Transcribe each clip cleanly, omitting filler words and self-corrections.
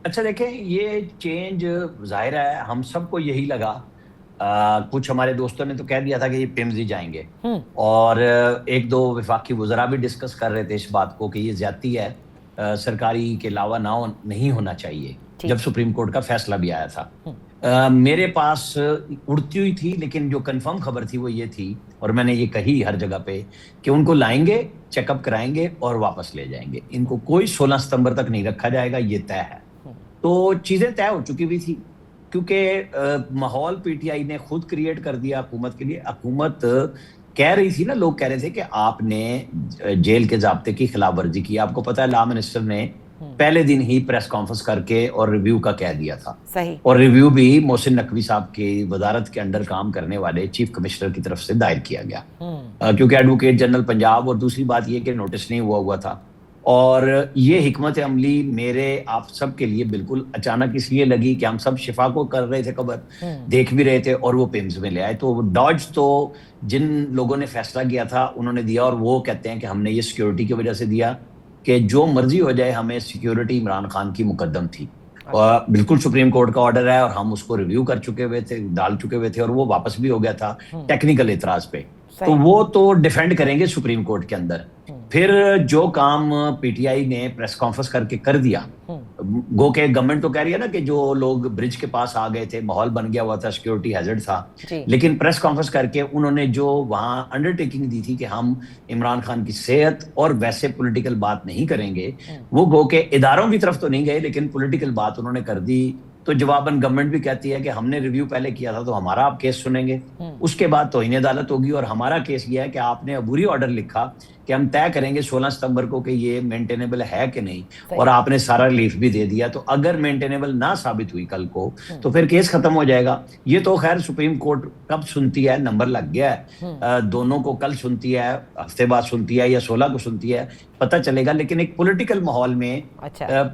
اچھا دیکھیں، یہ چینج ظاہر ہے ہم سب کو یہی لگا. کچھ ہمارے دوستوں نے تو کہہ دیا تھا کہ یہ پیمز ہی جائیں گے، اور ایک دو وفاقی وزراء بھی ڈسکس کر رہے تھے اس بات کو کہ یہ زیادتی ہے، سرکاری کے علاوہ نہیں ہونا چاہیے، جب سپریم کورٹ کا فیصلہ بھی آیا تھا. میرے پاس اڑتی ہوئی تھی، لیکن جو کنفرم خبر تھی وہ یہ تھی، اور میں نے یہ کہی ہر جگہ پہ، کہ ان کو لائیں گے، چیک اپ کرائیں گے اور واپس لے جائیں گے. ان کو کوئی 16 ستمبر تک نہیں رکھا جائے گا، یہ طے ہے. تو چیزیں طے ہو چکی ہوئی تھی، کیونکہ ماحول پی ٹی آئی نے خود کریٹ کر دیا حکومت کے لیے. حکومت کہہ رہی تھی نا، لوگ کہہ رہے تھے کہ آپ نے جیل کے ضابطے کی خلاف ورزی کی. آپ کو پتا ہے لا منسٹر نے پہلے دن ہی پریس کانفرنس کر کے اور ریویو کا کہہ دیا تھا. صحیح. اور ریویو بھی محسن نقوی صاحب کی وزارت کے انڈر کام کرنے والے چیف کمشنر کی طرف سے دائر کیا گیا، کیونکہ ایڈوکیٹ جنرل پنجاب، اور دوسری بات یہ کہ نوٹس نہیں ہوا تھا. اور یہ حکمت عملی میرے آپ سب کے لیے بالکل اچانک اس لیے لگی کہ ہم سب شفا کو کر رہے تھے خبر، دیکھ بھی رہے تھے، اور وہ پیمز میں لے آئے. تو ڈاج تو جن لوگوں نے فیصلہ کیا تھا انہوں نے دیا، اور وہ کہتے ہیں کہ ہم نے یہ سیکیورٹی کی وجہ سے دیا کہ جو مرضی ہو جائے، ہمیں سیکیورٹی عمران خان کی مقدم تھی. اور بالکل سپریم کورٹ کا آرڈر ہے، اور ہم اس کو ریویو کر چکے ہوئے تھے، ڈال چکے ہوئے تھے، اور وہ واپس بھی ہو گیا تھا ٹیکنیکل اعتراض پہ. تو وہ تو ڈیفینڈ کریں گے سپریم کورٹ کے اندر. پھر جو کام پی ٹی آئی نے پریس کانفرنس کر کے کر دیا، گو کہ گورنمنٹ تو کہہ رہی ہے نا کہ جو لوگ برج کے پاس آ گئے تھے، ماحول بن گیا ہوا تھا، سیکیورٹی ہیزرڈ تھا، لیکن پریس کانفرنس کر کے انہوں نے جو وہاں انڈر ٹیکنگ دی تھی کہ ہم عمران خان کی صحت اور ویسے پولیٹیکل بات نہیں کریں گے، وہ گو کہ اداروں کی طرف تو نہیں گئے، لیکن پولیٹیکل بات انہوں نے کر دی. تو جواباً گورنمنٹ بھی کہتی ہے کہ ہم نے ریویو پہلے کیا تھا تو ہمارا آپ کیس سنیں گے، اس کے بعد توہین عدالت ہوگی. اور ہمارا کیس یہ ہے کہ آپ نے عبوری آرڈر لکھا کہ ہم طے کریں گے 16 ستمبر کو کہ یہ مینٹینیبل ہے کہ نہیں، اور آپ نے سارا ریلیف بھی دے دیا. تو اگر مینٹینیبل نہ ثابت ہوئی کل کو تو پھر کیس ختم ہو جائے گا. یہ تو خیر سپریم کورٹ کب سنتی ہے، نمبر لگ گیا ہے، دونوں کو کل سنتی ہے، ہفتے بعد سنتی ہے، یا 16 کو سنتی ہے، پتہ چلے گا. لیکن ایک پولیٹیکل ماحول میں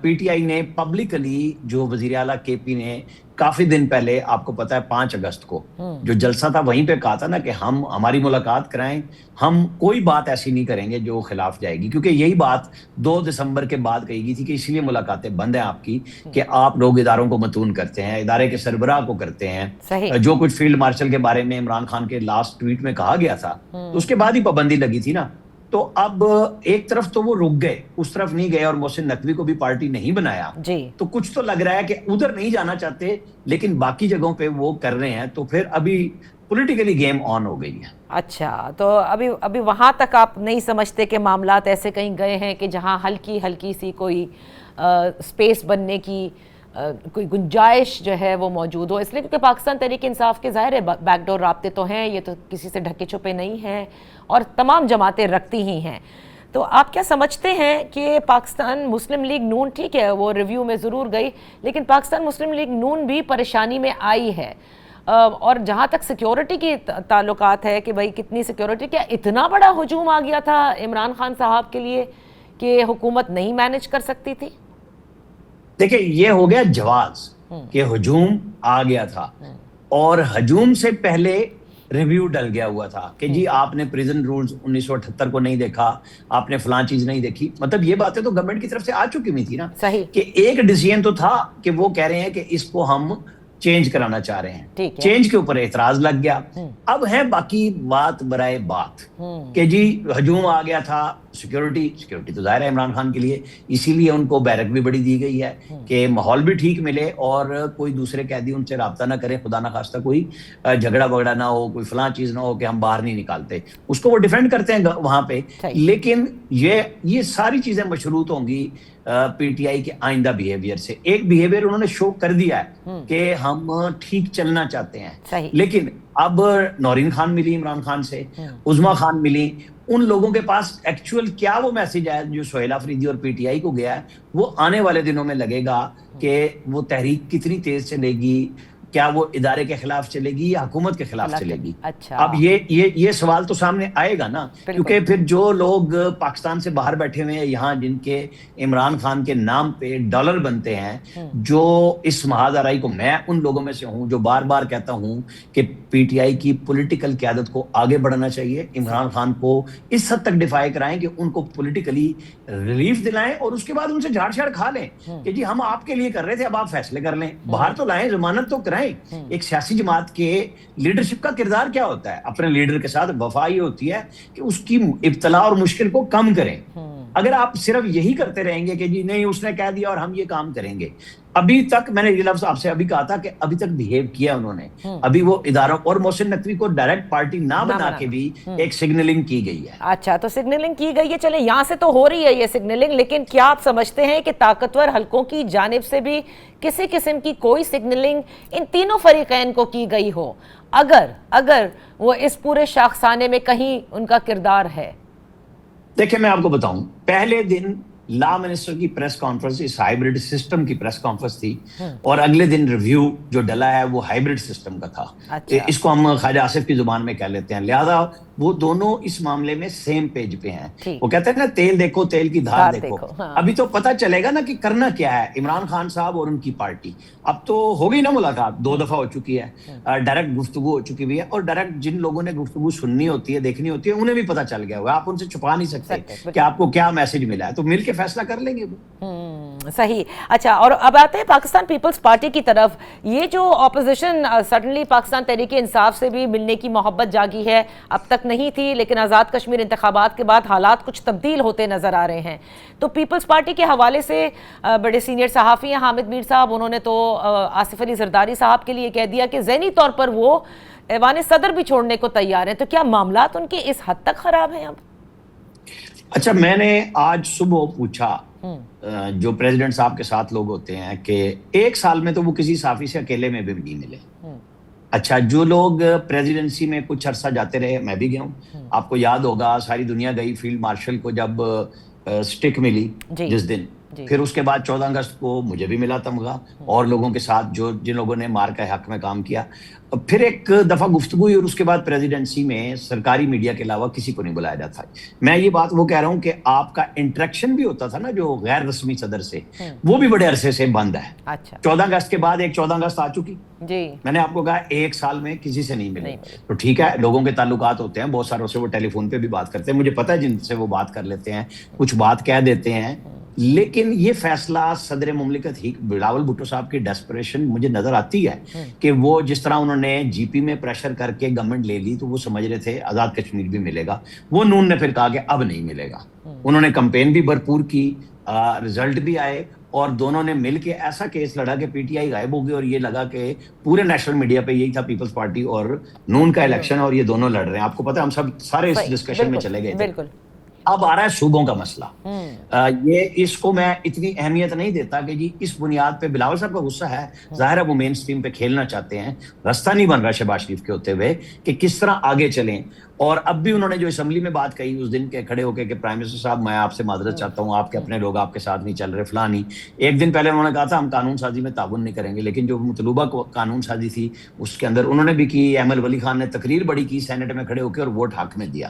پی ٹی آئی نے پبلکلی، جو وزیر اعلیٰ کے پی نے کافی دن پہلے، آپ کو پتا ہے 5 اگست کو جو جلسہ تھا وہیں پہ کہا تھا نا کہ ہم ہماری ملاقات کرائیں، ہم کوئی بات ایسی نہیں کریں گے جو خلاف جائے گی. کیونکہ یہی بات 2 دسمبر کے بعد کہی گئی تھی کہ اس لیے ملاقاتیں بند ہیں آپ کی کہ آپ لوگ اداروں کو متون کرتے ہیں، ادارے کے سربراہ کو کرتے ہیں. جو کچھ فیلڈ مارشل کے بارے میں عمران خان کے لاسٹ ٹویٹ میں کہا گیا تھا، تو اس کے بعد ہی پابندی لگی تھی نا. تو اب ایک طرف تو وہ رک گئے، اس طرف نہیں گئے، اور محسن نقوی کو بھی پارٹی نہیں بنایا. تو کچھ تو لگ رہا ہے کہ ادھر نہیں جانا چاہتے، لیکن باقی جگہوں پہ وہ کر رہے ہیں. تو پھر ابھی پولیٹیکلی گیم آن ہو گئی ہے. اچھا، تو ابھی وہاں تک آپ نہیں سمجھتے کہ معاملات ایسے کہیں گئے ہیں کہ جہاں ہلکی سی کوئی سپیس بننے کی کوئی گنجائش جو ہے وہ موجود ہو؟ اس لیے کیونکہ پاکستان تحریک انصاف کے ظاہر ہے بیک ڈور رابطے تو ہیں، یہ تو کسی سے ڈھکے چھپے نہیں ہیں، اور تمام جماعتیں رکھتی ہی ہیں. تو آپ کیا سمجھتے ہیں کہ پاکستان مسلم لیگ نون، ٹھیک ہے وہ ریویو میں ضرور گئی، لیکن پاکستان مسلم لیگ نون بھی پریشانی میں آئی ہے؟ اور جہاں تک سیکیورٹی کی تعلقات ہے کہ بھائی کتنی سیکیورٹی، کیا اتنا بڑا ہجوم آ گیا تھا عمران خان صاحب کے لیے کہ حکومت نہیں مینج کر سکتی تھی؟ دیکھیں، یہ ہو گیا جواز کہ ہجوم آ گیا تھا، اور ہجوم سے پہلے ریویو ڈل گیا ہوا تھا کہ جی آپ نے پریزن رولز 1978 کو نہیں دیکھا، آپ نے فلاں چیز نہیں دیکھی. مطلب یہ باتیں تو گورنمنٹ کی طرف سے آ چکی ہوئی تھی نا، کہ ایک ڈیسیژن تو تھا کہ وہ کہہ رہے ہیں کہ اس کو ہم چینج کرانا چاہ رہے ہیں، چینج کے اوپر اعتراض لگ گیا. اب ہے باقی بات برائے بات کہ جی ہجوم آ گیا تھا. سیکیورٹی تو ظاہر ہے عمران خان کے لیے، اسی لیے ان کو بیرک بھی بڑی دی گئی ہے کہ ماحول بھی ٹھیک ملے، اور کوئی دوسرے قیدی ان سے رابطہ نہ کرے، خدا نہ خواستہ کوئی جھگڑا بگڑا نہ ہو، کوئی فلاں چیز نہ ہو کہ ہم باہر نہیں نکالتے. اس کو وہ ڈیفینڈ کرتے ہیں وہاں پہ. لیکن یہ ساری چیزیں مشروط ہوں گی پی ٹی آئی کے آئندہ بیہیویئر سے. ایک بیہیویئر انہوں نے شو کر دیا ہے کہ ہم ٹھیک چلنا چاہتے ہیں، لیکن اب نورین خان ملی عمران خان سے، عظما خان ملی، ان لوگوں کے پاس ایکچوئل کیا وہ میسج ہے جو سہیل آفریدی اور پی ٹی آئی کو گیا ہے، وہ آنے والے دنوں میں لگے گا کہ وہ تحریک کتنی تیز چلے گی. کیا وہ ادارے کے خلاف چلے گی یا حکومت کے خلاف چلے گی؟ اچھا، اب یہ سوال تو سامنے آئے گا نا، کیونکہ پھر جو لوگ پاکستان سے باہر بیٹھے ہوئے ہیں یہاں، جن کے عمران خان کے نام پہ ڈالر بنتے ہیں، جو اس محاذ آرائی کو، میں ان لوگوں میں سے ہوں جو بار بار کہتا ہوں کہ پی ٹی آئی کی پولیٹیکل قیادت کو آگے بڑھنا چاہیے، عمران خان کو اس حد تک ڈیفائی کرائیں کہ ان کو پولیٹیکلی ریلیف دلائیں، اور اس کے بعد ان سے جھاڑ چھاڑ کھا لیں کہ جی ہم آپ کے لیے کر رہے تھے، اب آپ فیصلے کر لیں، باہر تو لائیں، ضمانت تو کرائیں۔ ایک سیاسی جماعت کے لیڈرشپ کا کردار کیا ہوتا ہے؟ اپنے لیڈر کے ساتھ وفا یہ ہوتی ہے کہ اس کی ابتلا اور مشکل کو کم کریں۔ اگر آپ صرف یہی کرتے رہیں گے کہ جی نہیں اس نے کہہ دیا اور ہم یہ کام کریں گے، ابھی تک میں نے یہ لفظ آپ سے ابھی کہا تھا کہ ابھی تک بہیو کیا انہوں نے، ابھی وہ اداروں اور محسن نقوی کو ڈائریکٹ پارٹی نہ بنا کے بھی ایک سگنلنگ کی گئی ہے۔ اچھا، تو سگنلنگ کی گئی ہے، چلے یہاں سے تو ہو رہی ہے یہ سگنلنگ، لیکن کیا آپ سمجھتے ہیں کہ طاقتور حلقوں کی جانب سے بھی کسی قسم کی کوئی سگنلنگ ان تینوں فریقین کو کی گئی ہو، اگر وہ اس پورے شاخسانے میں کہیں ان کا کردار ہے؟ دیکھیں میں آپ کو بتاؤں، پہلے دن لا منسٹر کی پریس کانفرنس اس ہائیبرڈ سسٹم کی پریس کانفرنس تھی، اور اگلے دن ریویو جو ڈلا ہے وہ ہائیبرڈ سسٹم کا تھا۔ اس کو ہم خواجہ آصف کی زبان میں کہہ لیتے ہیں، لہذا وہ دونوں اس معاملے میں سیم پیج پہ ہیں۔ وہ کہتے ہیں نا تیل دیکھو تیل کی دھار دیکھو، ابھی تو پتہ چلے گا نا کہ کرنا کیا ہے عمران خان صاحب اور ان کی پارٹی۔ اب تو ہو گئی نا ملاقات، 2 دفعہ ہو چکی ہے، ڈائریکٹ گفتگو ہو چکی بھی ہے، اور ڈائریکٹ جن لوگوں نے گفتگو سننی ہوتی ہے دیکھنی ہوتی ہے انہیں بھی پتہ چل گیا ہوا، آپ ان سے چھپا نہیں سکتے کہ آپ کو کیا میسج ملا ہے، تو مل کے فیصلہ کر لیں گے وہ۔ صحیح۔ اچھا، اور اب آتے ہیں پاکستان پیپلز پارٹی کی طرف۔ یہ جو اپوزیشن سڈنلی پاکستان تحریک انصاف سے بھی ملنے کی محبت جاگی ہے، اب تک نہیں تھی، لیکن آزاد کشمیر انتخابات کے بعد حالات کچھ تبدیل ہوتے نظر آ رہے ہیں۔ تو پیپلز پارٹی کے حوالے سے بڑے سینئر صحافی ہیں حامد میر صاحب، انہوں نے تو آصف علی زرداری صاحب کے لیے کہہ دیا کہ ذہنی طور پر وہ ایوان صدر بھی چھوڑنے کو تیار ہیں۔ تو کیا معاملات ان کے اس حد تک خراب ہیں اب؟ اچھا، میں نے آج صبح پوچھا جو پریزیڈنٹ صاحب کے ساتھ لوگ ہوتے ہیں کہ 1 سال میں تو وہ کسی صحافی سے اکیلے میں بھی نہیں ملے۔ اچھا، جو لوگ پریزیڈنسی میں کچھ عرصہ جاتے رہے، میں بھی گیا ہوں، آپ کو یاد ہوگا ساری دنیا گئی فیلڈ مارشل کو جب سٹک ملی جس دن، پھر اس کے بعد 14 اگست کو مجھے بھی ملا تمغہ، اور لوگوں کے ساتھ جن لوگوں نے مار کا حق میں کام کیا۔ پھر ایک دفعہ گفتگو ہوئی، اور اس کے بعد پریزیڈنسی میں سرکاری میڈیا کے علاوہ کسی کو نہیں بلایا جاتا۔ میں یہ بات وہ کہہ رہا ہوں کہ آپ کا انٹریکشن بھی ہوتا تھا نا جو غیر رسمی صدر سے، وہ بھی بڑے عرصے سے بند ہے۔ 14 اگست کے بعد ایک 14 اگست آ چکی، میں نے آپ کو کہا 1 سال میں کسی سے نہیں ملے۔ تو ٹھیک ہے، لوگوں کے تعلقات ہوتے ہیں، بہت ساروں سے وہ ٹیلی فون پہ بھی بات کرتے ہیں، مجھے پتا ہے جن سے وہ بات کر لیتے ہیں، کچھ بات کہہ دیتے ہیں، لیکن یہ فیصلہ صدر مملکت ہی بلاول بھٹو صاحب کی ڈیسپریشن مجھے نظر آتی ہے کہ وہ جس طرح انہوں نے جی پی میں پریشر کر کے گورنمنٹ لے لی تو وہ سمجھ رہے تھے آزاد کشمیر بھی ملے گا، وہ نون نے پھر کہا کہ اب نہیں ملے گا۔ انہوں نے کمپین بھی بھرپور کی، رزلٹ بھی آئے، اور دونوں نے مل کے ایسا کیس لڑا کہ پی ٹی آئی غائب ہو گئی، اور یہ لگا کہ پورے نیشنل میڈیا پہ یہی تھا پیپلز پارٹی اور نون کا الیکشن، اور یہ دونوں لڑ رہے ہیں۔ آپ کو پتا ہم سب سارے اس ڈسکشن میں چلے گئے تھے۔ اب آ رہا ہے صوبوں کا مسئلہ، یہ اس کو میں اتنی اہمیت نہیں دیتا کہ جی اس بنیاد پہ بلاول صاحب کا غصہ ہے، ظاہر ہے وہ مین سٹریم پہ کھیلنا چاہتے ہیں، راستہ نہیں بن رہا شہباز شریف کے ہوتے ہوئے کہ کس طرح آگے چلیں۔ اور اب بھی انہوں نے جو اسمبلی میں بات کہی اس دن کے کھڑے ہو کے کہ پرائم منسٹر صاحب میں آپ سے معذرت چاہتا ہوں، آپ کے اپنے لوگ آپ کے ساتھ نہیں چل رہے، فلاں نہیں۔ ایک دن پہلے انہوں نے کہا تھا ہم قانون سازی میں تعاون نہیں کریں گے، لیکن جو مطلوبہ قانون سازی تھی اس کے اندر انہوں نے بھی کی، احمد ولی خان نے تقریر بڑی کی سینٹ میں کھڑے ہو کے اور ووٹ حق میں دیا۔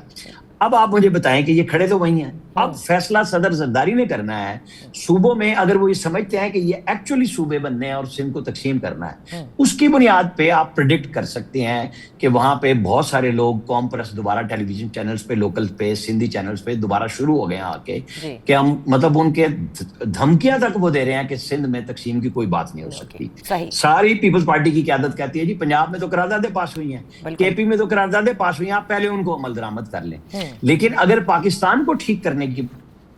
اب آپ مجھے بتائیں کہ یہ کھڑے تو وہی ہیں، اب فیصلہ صدر زرداری نے کرنا ہے صوبوں میں۔ اگر وہ یہ سمجھتے ہیں کہ یہ ایکچولی صوبے بننے ہیں اور سندھ کو تقسیم کرنا ہے، اس کی بنیاد پہ آپ پریڈکٹ کر سکتے ہیں کہ وہاں پہ بہت سارے لوگ قوم پرست دوبارہ ٹیلی ویژن چینلز پہ، لوکل پہ، سندھی چینلز پہ دوبارہ شروع ہو گئے ہیں آ کے کہ ہم مطلب ان کے دھمکیاں تک وہ دے رہے ہیں کہ سندھ میں تقسیم کی کوئی بات نہیں ہو سکتی۔ ساری پیپلز پارٹی کی قیادت کہتی ہے جی پنجاب میں تو قراردادیں پاس ہوئی ہیں، کے پی میں تو قراردادیں پاس ہوئی ہیں، آپ پہلے ان کو عمل درآمد کر لیں۔ لیکن اگر پاکستان کو ٹھیک کرنے کی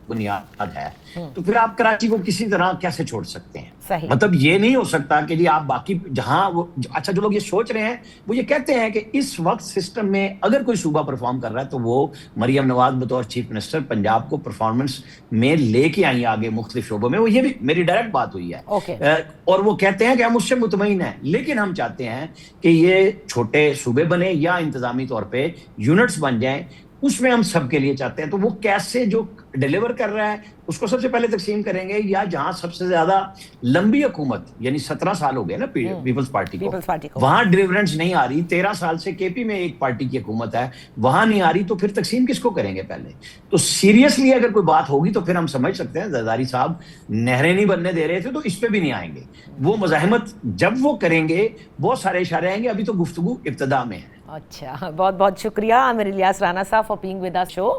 بنیاد ہے تو پھر آپ کراچی کو کسی طرح کیسے چھوڑ سکتے ہیں؟ مطلب یہ نہیں ہو سکتا کہ جی آپ باقی جہاں اچھا جو لوگ یہ سوچ رہے ہیں وہ یہ کہتے ہیں کہ اس وقت سسٹم میں اگر کوئی صوبہ پرفارم کر رہا ہے تو وہ مریم نواز بطور چیف منسٹر پنجاب کو پرفارمنس میں لے کے آئی آگے مختلف شعبوں میں، وہ یہ بھی میری ڈائریکٹ بات ہوئی ہے، اور وہ کہتے ہیں کہ ہم اس سے مطمئن ہیں، لیکن ہم چاہتے ہیں کہ یہ چھوٹے صوبے بنے یا انتظامی طور پہ یونٹس بن جائیں اس میں ہم سب کے لیے چاہتے ہیں. تو وہ کیسے جو ڈیلیور کر رہا ہے اس کو سب سے پہلے تقسیم کریں گے, یا جہاں سب سے زیادہ لمبی حکومت یعنی 17 سال ہو گئے نا پیپلز پارٹی کو, وہاں ڈیلیورنس نہیں آ رہی, 13 سال سے کے پی میں ایک پارٹی کی حکومت ہے, وہاں نہیں آ رہی, تو پھر تقسیم کس کو کریں گے پہلے؟ تو سیریسلی اگر کوئی بات ہوگی تو پھر ہم سمجھ سکتے ہیں زرداری صاحب نہریں نہیں بننے دے رہے تھے تو اس پہ بھی نہیں آئیں گے. وہ مزاحمت جب وہ کریں گے بہت سارے اشارے آئیں گے, ابھی تو گفتگو ابتدا میں ہے. اچھا, بہت بہت شکریہ عامر الیاس رانا صاحب فار بینگ ود اس شو.